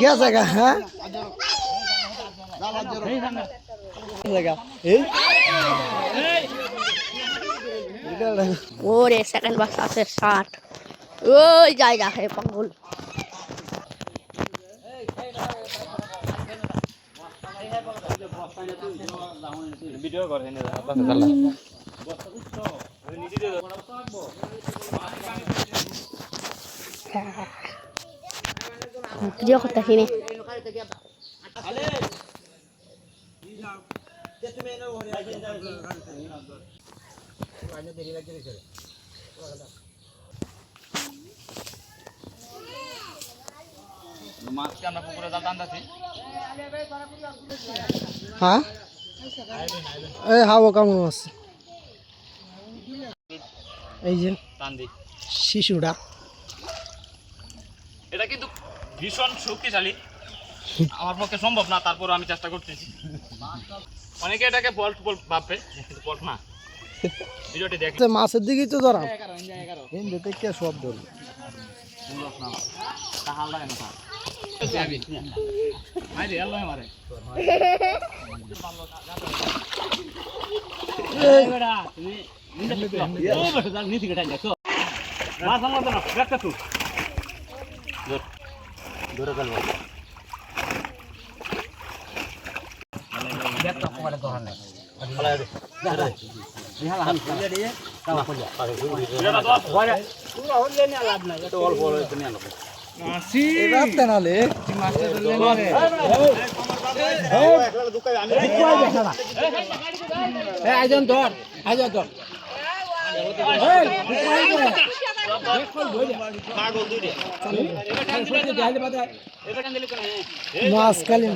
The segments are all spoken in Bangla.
গেছে গা হ্যাঁ ওরে সেকেন্ড বাস আছে 60 ওই জায়গা হে পাগল ভিডিও করে নে ভিডিও করতেছি নে মাছকে আমরা পুকুরে জাল টানতাছি হ্যাঁ এই হাওয়া কেমন আছে এই যে টান দি শিশুটা এটা কিন্তু ভীষণ শক্তিশালী আমার পক্ষে সম্ভব না তারপর আমি চেষ্টা করতেছি অনেকে এটাকে বল্ট ভাববে কিন্তু বল্ট না ভিডিওটি দেখলে মাছের দিকেই তো ধরা দেখতে কে সব ধরবে মাছ খালি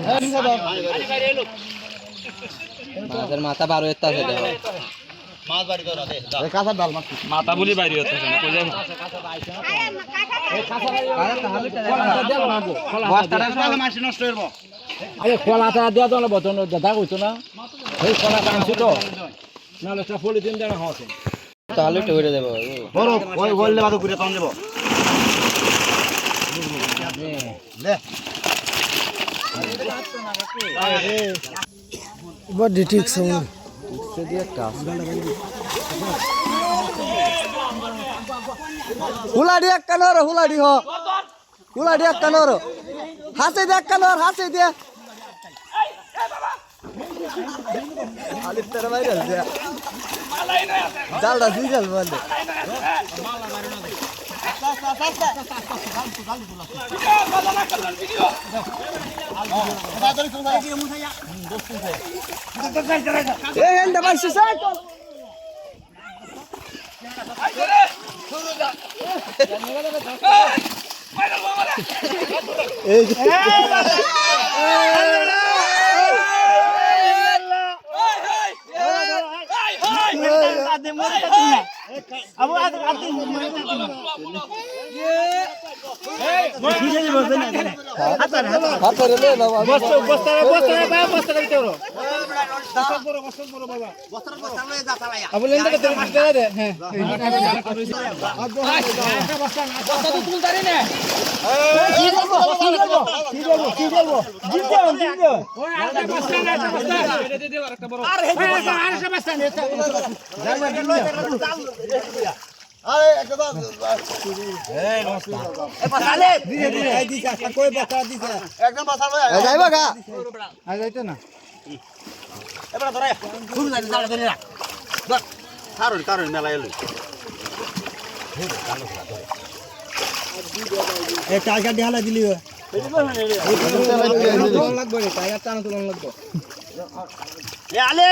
মাছের মাথা বার হয়ে মাছ বাড়ি ধরা দে কাঁচা ডাল মাছ মাথা বলি বাইরে হচ্ছে না কই যাবো মাছ নষ্ট হইব আরে খোলাটা দেওয়া তো বতন দাদা কইতো না এই খোলাটা আনছি তো নালে সব পলিথিন দেওয়া হচ্ছে তাহলে তো হইরে দেব বড় ওই বললে বাদ ঘুরে টান দেব লে বডি ঠিক সময় সেদি একটা হুলাডি এক কানর হুলাডি হ হুলাডি এক কানর হাসে দে এক কানর হাসে দে আলিফ তেরা ভাইরাল দে জালটা সিজাল বলে এই এন্ড বাইছে সাইকেল এই আবু আজ আতি হাতারে লে বাবা বস্তা বস্তা বস্তা বাবা বস্তা দিতে রো বস্তা বড় বাবা বস্তা লয়ে যা চালায়া আবু লেন দে মাস্টার দে হ্যাঁ বস্তা তো তুলতারি না কি করব কি করব কি করব জিতে জিতে ওই আরেকটা বস্তা না বস্তা দে দে আরেকটা বড় আরে আরেকটা বস্তা নে জানবা দিলো আরে একটা দাও এই নমস্কার এ পাছালে ধীরে ধীরে এই দিছা কই বস্তা দিছা একদম বস্তা লয় যাইবা গা আ যাইতে না এবারে ধরে খুব জানি জাল ধরে রাখ ধর কারণ কারণ মেলায় লই এ টাইগার ঢালা দিলি লাগবে রে টাইগার টানা তুলন লাগবে এ আলে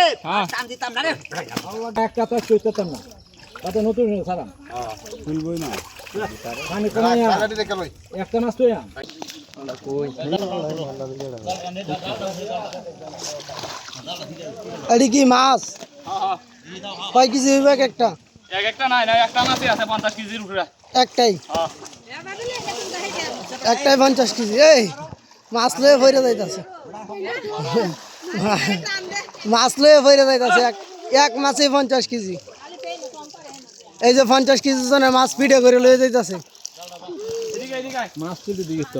টান দিতাম না রে একটা তো কইতাম না কত নতুন সারাম হ্যাঁ তুলবই না পানি কমাইয়া একটা মাছ তো কই আরে কি মাছ হ্যাঁ কয় কেজি হইবে একটা একটা নাই না একটা মাছই আছে 50 কেজির উপরে একটাই হ্যাঁ একটাই 50 কেজি এই মাছ লয়ে ভরে যাইতাছে মাছ লয়ে ভরে যাইতাছে এক মাছে 50 কেজি এই যে 50 কেজি জনের মাছ পিঠে করে লয়ে যাইতাছে মাছ তুলি দিই তো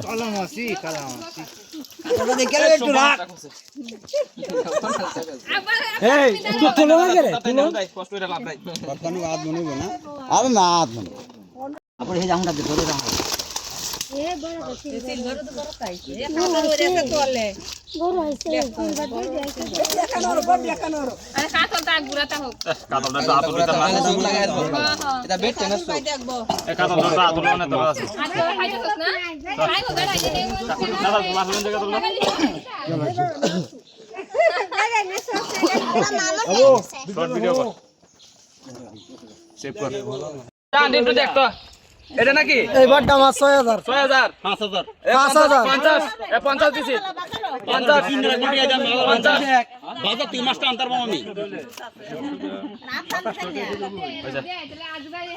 এই তো তুলো না গেলে তুলো কষ্ট করে লাভ নাই আরে না আপনি এই জামটা ধরে রাখো কাতলটা আতল দিতাম না এটা বেট টেনস তো কাতলটা আতল না তো আছে দাদা মাছ লন জায়গা তোলা শর্ট ভিডিও কর সেভ কর জান একটু দেখ তো এটা নাকি এইবার দাম 6000 6000 5000 50 এ 50 দিছি 50 3 টাকা গুটিয়া যান 50 বাজার 3 মাসটা আনতার পাবো আমি আজ ভাই